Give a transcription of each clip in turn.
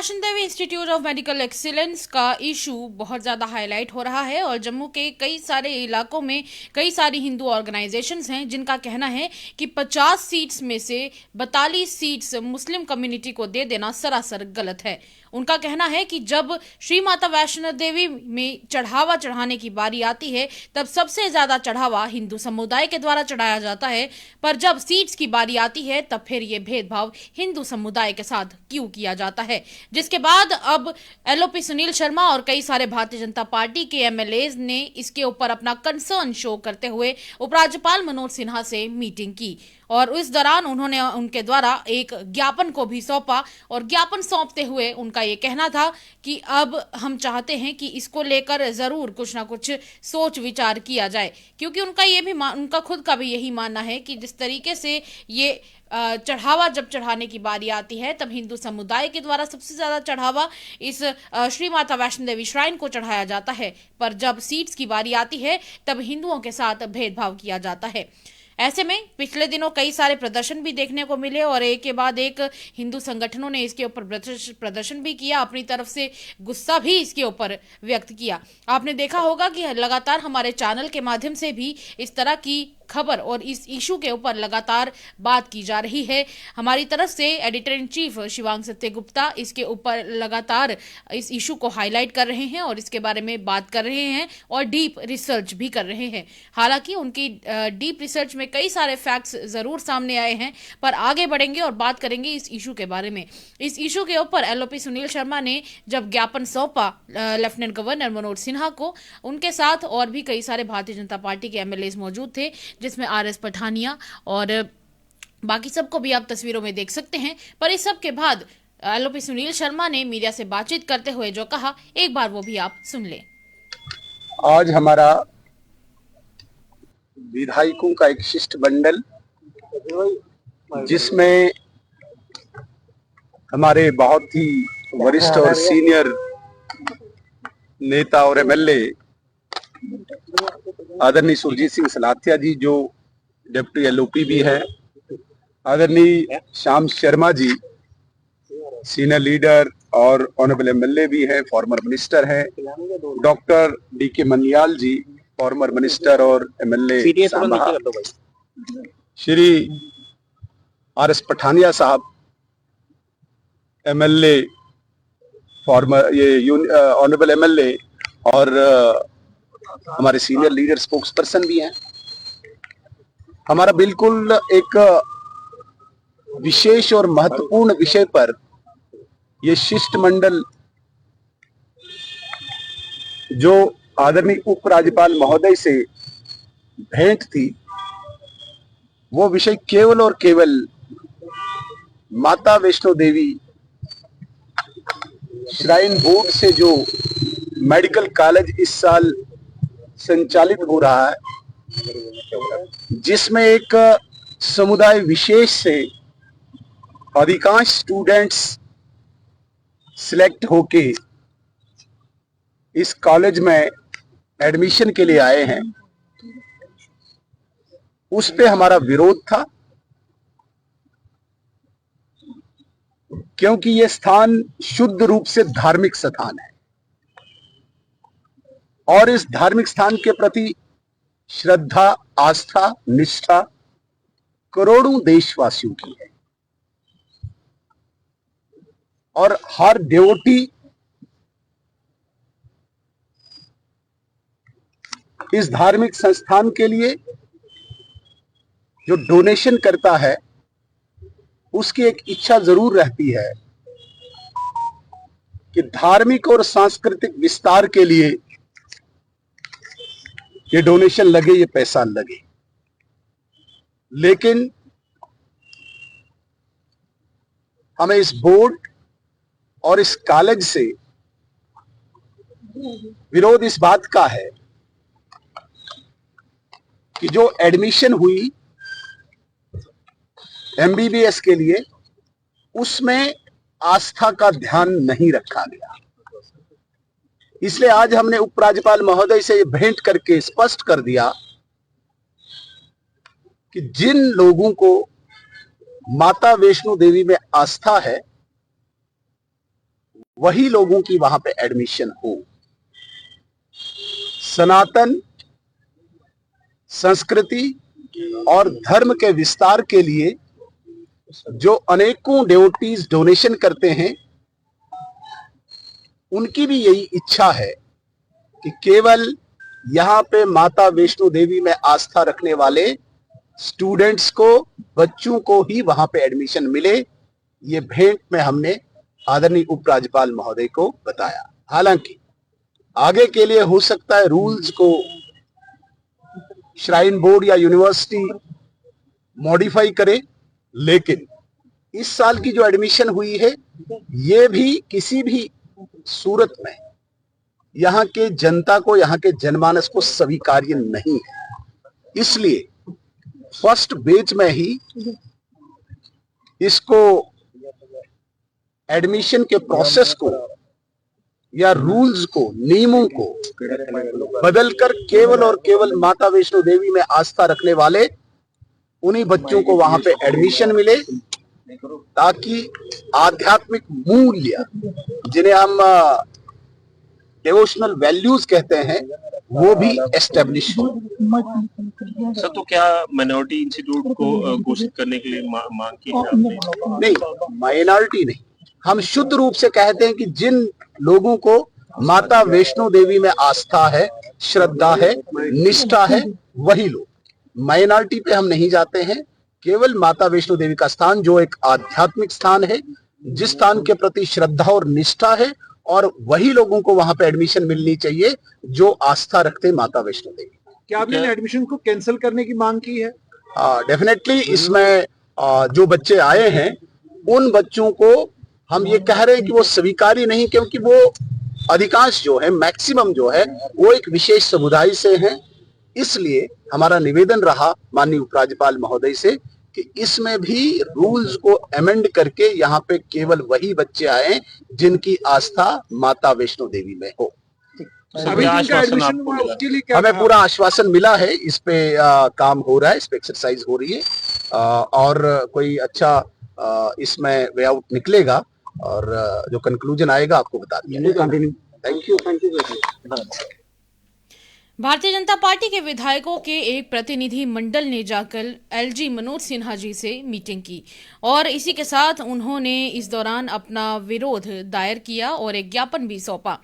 Vaishno Devi institute of medical excellence का issue बहुत ज़्यादा हाईलाइट हो रहा है और जम्मू के कई सारे इलाकों में कई सारी हिंदू ऑर्गेनाइजेशंस हैं जिनका कहना है कि 50 सीट्स में से 42 सीट्स मुस्लिम कम्युनिटी को दे देना सरासर गलत है। उनका कहना है कि जब श्री माता वैष्णो देवी में चढ़ावा चढ़ाने की बारी आती है तब सबसे ज्यादा चढ़ावा हिंदू समुदाय के द्वारा चढ़ाया जाता है, पर जब सीट्स की बारी आती है तब फिर ये भेदभाव हिंदू समुदाय के साथ क्यों किया जाता है। जिसके बाद अब एलओपी सुनील शर्मा और कई सारे भारतीय जनता पार्टी के एमएलएज ने इसके ऊपर अपना कंसर्न शो करते हुए उपराज्यपाल मनोज सिन्हा से मीटिंग की और इस दौरान उन्होंने उनके द्वारा एक ज्ञापन को भी सौंपा और ज्ञापन सौंपते हुए उनका ये कहना था कि अब हम चाहते हैं कि इसको लेकर जरूर कुछ ना कुछ सोच विचार किया जाए, क्योंकि उनका ये भी उनका खुद का भी यही मानना है कि जिस तरीके से ये चढ़ावा जब चढ़ाने की बारी आती है तब हिंदू समुदाय के द्वारा सबसे ज्यादा चढ़ावा इस श्री माता वैष्णो देवी श्राइन को चढ़ाया जाता है, पर जब सीट्स की बारी आती है तब हिंदुओं के साथ भेदभाव किया जाता है। ऐसे में पिछले दिनों कई सारे प्रदर्शन भी देखने को मिले और एक के बाद एक हिंदू संगठनों ने इसके ऊपर प्रदर्शन भी किया, अपनी तरफ से गुस्सा भी इसके ऊपर व्यक्त किया। आपने देखा होगा कि लगातार हमारे चैनल के माध्यम से भी इस तरह की खबर और इस इशू के ऊपर लगातार बात की जा रही है। हमारी तरफ से एडिटर इन चीफ शिवांग सत्यगुप्ता इसके ऊपर लगातार इस इशू को हाईलाइट कर रहे हैं और इसके बारे में बात कर रहे हैं और डीप रिसर्च भी कर रहे हैं। हालांकि उनकी डीप रिसर्च में कई सारे फैक्ट्स जरूर सामने आए हैं, पर आगे बढ़ेंगे और बात करेंगे इस इशू के बारे में। इस इशू के ऊपर एलओपी सुनील शर्मा ने जब ज्ञापन सौंपा लेफ्टिनेंट गवर्नर मनोज सिन्हा को, उनके साथ और भी कई सारे भारतीय जनता पार्टी के एमएलए मौजूद थे, जिसमें आरएस पठानिया और बाकी सबको भी आप तस्वीरों में देख सकते हैं। पर इस सब के बाद एलओपी सुनील शर्मा ने मीडिया से बातचीत करते हुए जो कहा, एक बार वो भी आप सुन लें। आज हमारा विधायकों का एक शिष्टमंडल, जिसमें हमारे बहुत ही वरिष्ठ और सीनियर नेता और एमएलए आदरणीय सुरजीत सिंह सलाथिया जी, जो डिप्टी एलओपी भी है, आदरणीय श्याम शर्मा जी सीनियर लीडर और ऑनरेबल एमएलए भी हैं, फॉर्मर मिनिस्टर हैं, डॉक्टर डीके मनियाल जी फॉर्मर मिनिस्टर और एमएलए, श्री आरएस पठानिया साहब एमएलए फॉर्मर ऑनरेबल एमएलए और हमारे सीनियर लीडर स्पोक्स पर्सन भी हैं। हमारा बिल्कुल एक विशेष और महत्वपूर्ण विषय पर ये शिष्टमंडल जो आदरणीय उपराज्यपाल महोदय से भेंट थी, वो विषय केवल और केवल माता वैष्णो देवी श्राइन बोर्ड से जो मेडिकल कॉलेज इस साल संचालित हो रहा है, जिसमें एक समुदाय विशेष से अधिकांश स्टूडेंट्स सिलेक्ट होके इस कॉलेज में एडमिशन के लिए आए हैं, उस पे हमारा विरोध था, क्योंकि यह स्थान शुद्ध रूप से धार्मिक स्थान है और इस धार्मिक स्थान के प्रति श्रद्धा, आस्था, निष्ठा करोड़ों देशवासियों की है और हर डिवोटी इस धार्मिक संस्थान के लिए जो डोनेशन करता है, उसकी एक इच्छा जरूर रहती है कि धार्मिक और सांस्कृतिक विस्तार के लिए ये डोनेशन लगे, ये पैसा लगे। लेकिन हमें इस बोर्ड और इस कॉलेज से विरोध इस बात का है कि जो एडमिशन हुई एमबीबीएस के लिए, उसमें आस्था का ध्यान नहीं रखा गया। इसलिए आज हमने उपराज्यपाल महोदय से भेंट करके स्पष्ट कर दिया कि जिन लोगों को माता वैष्णो देवी में आस्था है, वही लोगों की वहां पे एडमिशन हो। सनातन संस्कृति और धर्म के विस्तार के लिए जो अनेकों डिवोटीज डोनेशन करते हैं, उनकी भी यही इच्छा है कि केवल यहाँ पे माता वैष्णो देवी में आस्था रखने वाले स्टूडेंट्स को, बच्चों को ही वहां पे एडमिशन मिले। ये भेंट में हमने आदरणीय उपराज्यपाल महोदय को बताया। हालांकि आगे के लिए हो सकता है रूल्स को श्राइन बोर्ड या यूनिवर्सिटी मॉडिफाई करे, लेकिन इस साल की जो एडमिशन हुई है, ये भी किसी भी सूरत में यहाँ के जनता को, यहाँ के जनमानस को स्वीकार्य नहीं है। इसलिए फर्स्ट बेच में ही इसको एडमिशन के प्रोसेस को या रूल्स को, नियमों को बदलकर केवल और केवल माता वैष्णो देवी में आस्था रखने वाले उन्हीं बच्चों को वहां पे एडमिशन मिले, ताकि आध्यात्मिक मूल्य, जिन्हें हम डिवोशनल वैल्यूज कहते हैं, वो भी एस्टेब्लिश हो। सर, तो क्या माइनॉरिटी इंस्टीट्यूट को घोषित करने के लिए मांग की है आपने? नहीं, माइनॉरिटी नहीं, हम शुद्ध रूप से कहते हैं कि जिन लोगों को माता वैष्णो देवी में आस्था है, श्रद्धा है, निष्ठा है, वही लोग। माइनॉरिटी पे हम नहीं जाते हैं। केवल माता वैष्णो देवी का स्थान, जो एक आध्यात्मिक स्थान है, जिस स्थान के प्रति श्रद्धा और निष्ठा है, और वही लोगों को वहां पे एडमिशन मिलनी चाहिए जो आस्था रखते माता वैष्णो देवी। क्या आपने एडमिशन को कैंसिल करने की मांग की है? डेफिनेटली इसमें जो बच्चे आए हैं, उन बच्चों को हम ये कह रहे हैं कि वो स्वीकारी नहीं, क्योंकि वो अधिकांश जो है, मैक्सिमम जो है, वो एक विशेष समुदाय से हैं। इसलिए हमारा निवेदन रहा माननीय उपराज्यपाल महोदय से कि इसमें भी रूल्स को अमेंड करके यहाँ पे केवल वही बच्चे आए जिनकी आस्था माता वैष्णो देवी में हो। हमें पूरा आश्वासन मिला है, इस पे काम हो रहा है, इस पे एक्सरसाइज हो रही है, और कोई अच्छा इसमें वे आउट निकलेगा और जो कंक्लूजन आएगा आपको बता दिया। Thank you. Bharatiya Janata party के विधायकों के एक प्रतिनिधि मंडल ने जाकर एलजी मनोज सिन्हा जी से मीटिंग की और इसी के साथ उन्होंने इस दौरान अपना विरोध दायर किया और एक ज्ञापन भी सौंपा।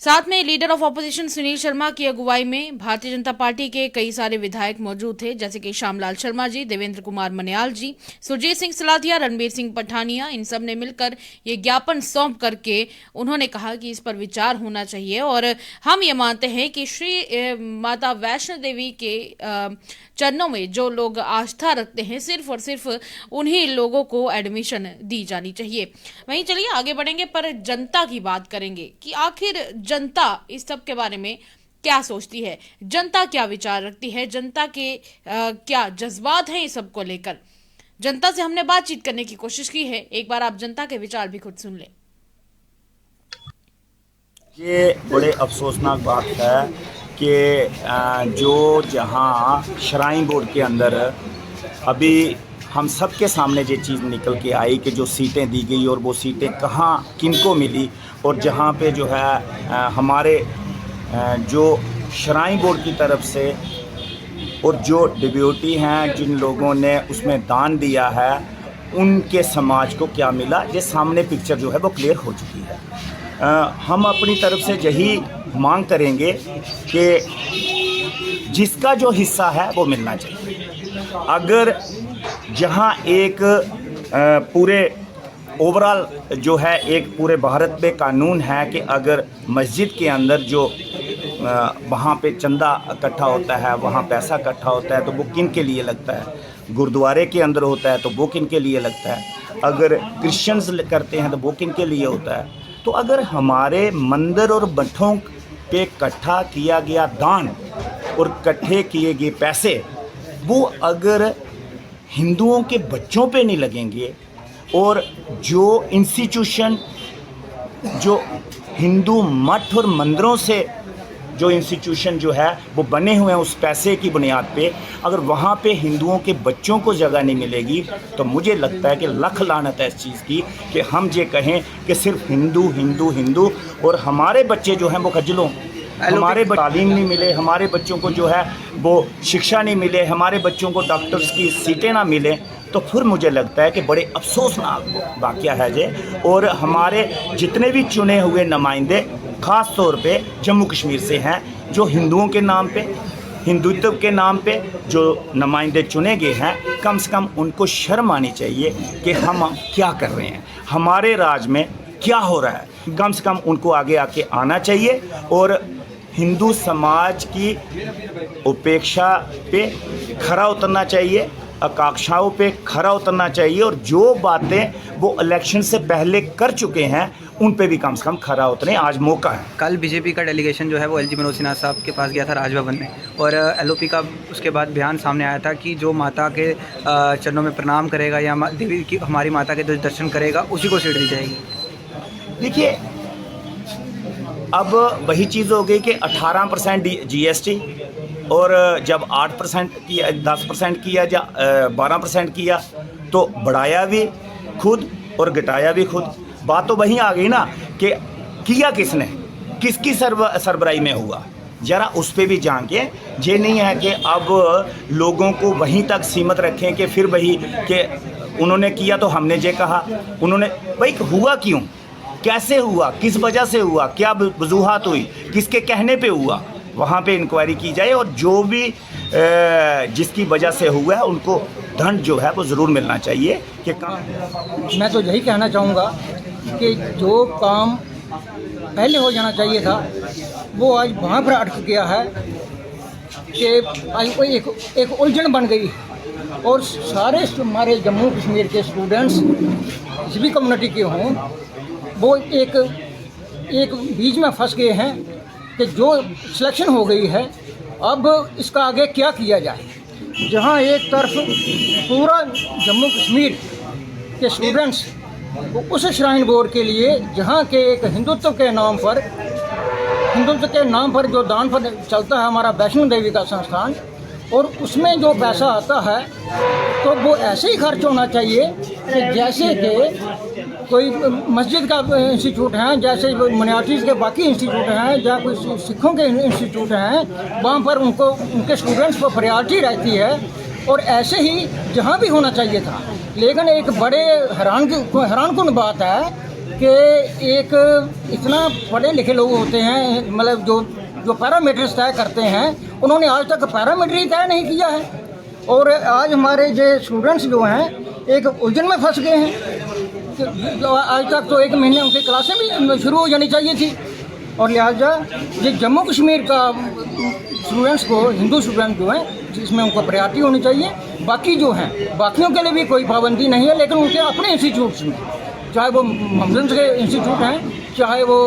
साथ में leader of opposition Sunil Sharma की अगुवाई में भारतीय जनता पार्टी के कई सारे विधायक मौजूद थे, जैसे कि श्यामलाल शर्मा जी, देवेंद्र कुमार मन्याल जी, सुरजीत सिंह सलाथिया, रणबीर सिंह पठानिया। इन सब ने मिलकर ये ज्ञापन सौंप करके उन्होंने कहा कि इस पर विचार होना चाहिए और हम ये मानते हैं कि श्री माता वैष्णो देवी के चरणों में जो लोग आस्था रखते हैं, सिर्फ और सिर्फ उन्हीं लोगों को एडमिशन दी जानी चाहिए। वहीं चलिए आगे बढ़ेंगे, पर जनता की बात करेंगे कि आखिर जनता इस सब के बारे में क्या सोचती है, जनता क्या विचार रखती है, जनता के क्या जज्बात हैं इस सब को लेकर। जनता से हमने बातचीत करने की कोशिश की है, एक बार आप जनता के विचार भी खुद सुन लें। ये बड़े अफसोसनाक बात है कि जो जहां श्राइन बोर्ड के अंदर अभी हम सब के सामने ये चीज़ निकल के आई कि जो सीटें दी गई और वो सीटें कहाँ किनको मिली, और जहाँ पे जो है हमारे जो श्राइन बोर्ड की तरफ से और जो डिप्यूटी हैं, जिन लोगों ने उसमें दान दिया है, उनके समाज को क्या मिला, ये सामने पिक्चर जो है वो क्लियर हो चुकी है। हम अपनी तरफ से यही मांग करेंगे कि जिसका जो हिस्सा है वो मिलना चाहिए। अगर जहां एक पूरे ओवरऑल जो है एक पूरे भारत में कानून है कि अगर मस्जिद के अंदर जो वहाँ पे चंदा इकट्ठा होता है, वहाँ पैसा इकट्ठा होता है, तो वो किन के लिए लगता है, गुरुद्वारे के अंदर होता है तो वो किन के लिए लगता है, अगर क्रिश्चियंस करते हैं तो वो किन के लिए होता है। तो अगर हमारे मंदिर और मठों पे इकट्ठा किया गया दान और इकट्ठे किए गए पैसे वो अगर हिंदुओं के बच्चों पे नहीं लगेंगे, और जो इंस्टीट्यूशन जो हिंदू मठ और मंदिरों से जो इंस्टीट्यूशन जो है वो बने हुए हैं उस पैसे की बुनियाद पे, अगर वहाँ पे हिंदुओं के बच्चों को जगह नहीं मिलेगी तो मुझे लगता है कि लख लानत है इस चीज़ की कि हम ये कहें कि सिर्फ हिंदू हिंदू हिंदू और हमारे बच्चे जो हैं वो खज्जलों, हमारे तालीम नहीं मिले, हमारे बच्चों को जो है वो शिक्षा नहीं मिले, हमारे बच्चों को डॉक्टर्स की सीटें ना मिलें, तो फिर मुझे लगता है कि बड़े अफसोसनाक वाक़या है ये। और हमारे जितने भी चुने हुए नुमाइंदे ख़ास तौर पे जम्मू कश्मीर से हैं, जो हिंदुओं के नाम पे, हिंदुत्व के नाम पे जो नुमाइंदे चुने गए हैं, कम से कम उनको शर्म आनी चाहिए कि हम क्या कर रहे हैं, हमारे राज में क्या हो रहा है। कम से कम उनको आगे आके आना चाहिए और हिंदू समाज की उपेक्षा पे खरा उतरना चाहिए, आकांक्षाओं पे खरा उतरना चाहिए और जो बातें वो इलेक्शन से पहले कर चुके हैं उन पे भी कम से कम खरा उतरे। आज मौका है। कल बीजेपी का डेलीगेशन जो है वो एलजी मनोज सिन्हा साहब के पास गया था राजभवन में, और एलओपी का उसके बाद बयान सामने आया था कि जो माता के चरणों में प्रणाम करेगा या देवी की हमारी माता के दर्शन करेगा उसी को सीट दी जाएगी। देखिए, अब वही चीज़ हो गई कि 18% GST और जब 8% किया, 10% किया या 12% किया तो बढ़ाया भी खुद और घटाया भी खुद। बात तो वहीं आ गई ना कि किया किसने, किसकी सरबराही में हुआ, ज़रा उस पर भी झांके। ये नहीं है कि अब लोगों को वहीं तक सीमित रखें कि फिर वही कि उन्होंने किया तो हमने ये कहा, उन्होंने भाई हुआ क्यों, कैसे हुआ, किस वजह से हुआ, क्या वजूहात हुई, किसके कहने पे हुआ, वहाँ पे इंक्वायरी की जाए और जो भी जिसकी वजह से हुआ है उनको दंड जो है वो ज़रूर मिलना चाहिए। कि मैं तो यही कहना चाहूँगा कि जो काम पहले हो जाना चाहिए था वो आज वहाँ पर अटक गया है कि आज कोई एक उलझन बन गई और सारे हमारे जम्मू कश्मीर के स्टूडेंट्स किसी भी कम्युनिटी के हों वो एक बीच में फंस गए हैं कि जो सिलेक्शन हो गई है अब इसका आगे क्या किया जाए। जहां एक तरफ पूरा जम्मू कश्मीर के स्टूडेंट्स उस श्राइन बोर्ड के लिए जहां के एक हिंदुत्व के नाम पर जो दान पर चलता है हमारा वैष्णो देवी का संस्थान, और उसमें जो पैसा आता है तो वो ऐसे ही खर्च होना चाहिए कि जैसे कि कोई मस्जिद का इंस्टीट्यूट है, जैसे माइनॉरिटीज़ के बाकी इंस्टीट्यूट हैं, या कोई सिखों के इंस्टीट्यूट हैं, वहाँ पर उनको उनके स्टूडेंट्स पर प्रायोरिटी रहती है और ऐसे ही जहाँ भी होना चाहिए था। लेकिन एक बड़े हैरानकुन बात है कि एक इतना पढ़े लिखे लोग होते हैं, मतलब जो पैरामीटर्स तय करते हैं, उन्होंने आज तक पैरामीटर ही तय नहीं किया है और आज हमारे जो स्टूडेंट्स जो हैं एक उलझन में फंस गए हैं। आज तक तो एक महीने उनकी क्लासें भी शुरू हो जानी चाहिए थी और लिहाजा ये जम्मू कश्मीर का स्टूडेंट्स को, हिंदू स्टूडेंट जो हैं, जिसमें उनको प्रायोरिटी होनी चाहिए। बाकी जो हैं बाकियों के लिए भी कोई पाबंदी नहीं है, लेकिन उनके अपने इंस्टीट्यूट्स में, चाहे वो मुस्लिम्स के इंस्टीट्यूट हैं, चाहे वो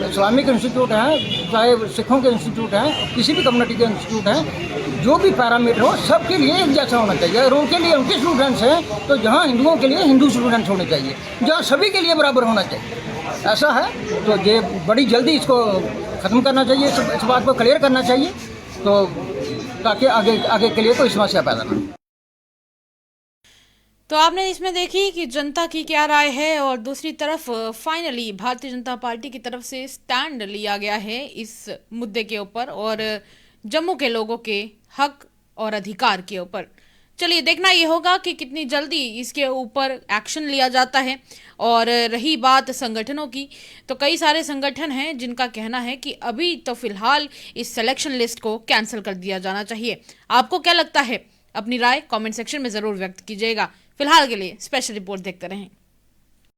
इस्लामिक इंस्टीट्यूट हैं, चाहे सिखों के इंस्टीट्यूट हैं, किसी भी कम्युनिटी के इंस्टीट्यूट हैं, जो भी पैरामीटर हो सबके लिए एक जैसा होना चाहिए। और उनके लिए उनके स्टूडेंट्स हैं तो जहाँ हिंदुओं के लिए हिंदू स्टूडेंट्स होने चाहिए, जहाँ सभी के लिए बराबर होना चाहिए, ऐसा है। तो ये बड़ी जल्दी इसको ख़त्म करना चाहिए, इस बात को क्लियर करना चाहिए, तो ताकि आगे के लिए कोई समस्या पैदा ना हो। तो आपने इसमें देखी कि जनता की क्या राय है और दूसरी तरफ फाइनली भारतीय जनता पार्टी की तरफ से स्टैंड लिया गया है इस मुद्दे के ऊपर और जम्मू के लोगों के हक और अधिकार के ऊपर। चलिए देखना ये होगा कि कितनी जल्दी इसके ऊपर एक्शन लिया जाता है। और रही बात संगठनों की, तो कई सारे संगठन हैं जिनका कहना है कि अभी तो फिलहाल इस सिलेक्शन लिस्ट को कैंसिल कर दिया जाना चाहिए। आपको क्या लगता है? अपनी राय कमेंट सेक्शन में ज़रूर व्यक्त कीजिएगा। फिलहाल के लिए स्पेशल रिपोर्ट देखते रहें।